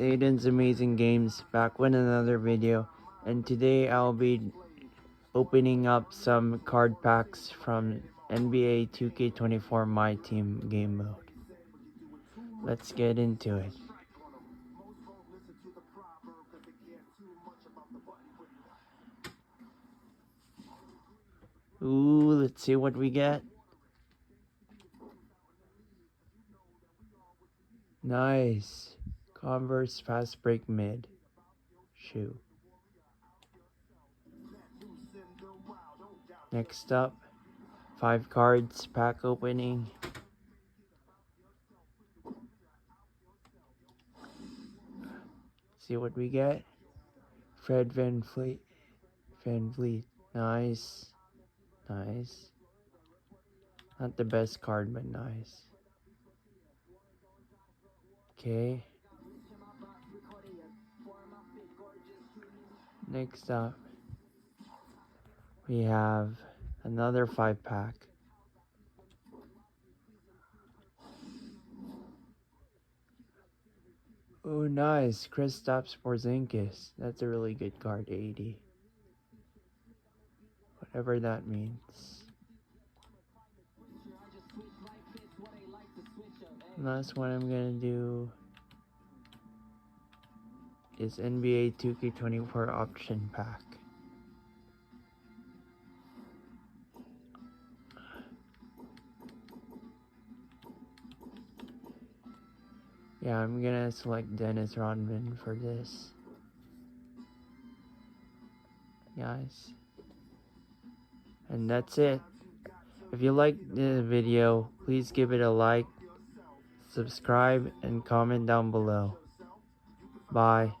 Aiden's Amazing Games, back with another video, and today I'll be opening up some card packs from NBA 2K24 My Team game mode. Let's get into it. Ooh, let's see what we get. Nice. Converse Fast Break Mid shoe. Next up, 5 cards pack opening. See what we get. Fred VanVleet. Nice. Nice. Not the best card, but nice. Okay. Next up, we have another 5-pack. Oh, nice. Kristaps Porzingis. That's a really good card, 80. Whatever that means. Last one I'm gonna do is NBA 2K24 option pack. Yeah, I'm gonna select Dennis Rodman for this. Guys. And that's it. If you liked the video, please give it a like, subscribe, and comment down below. Bye.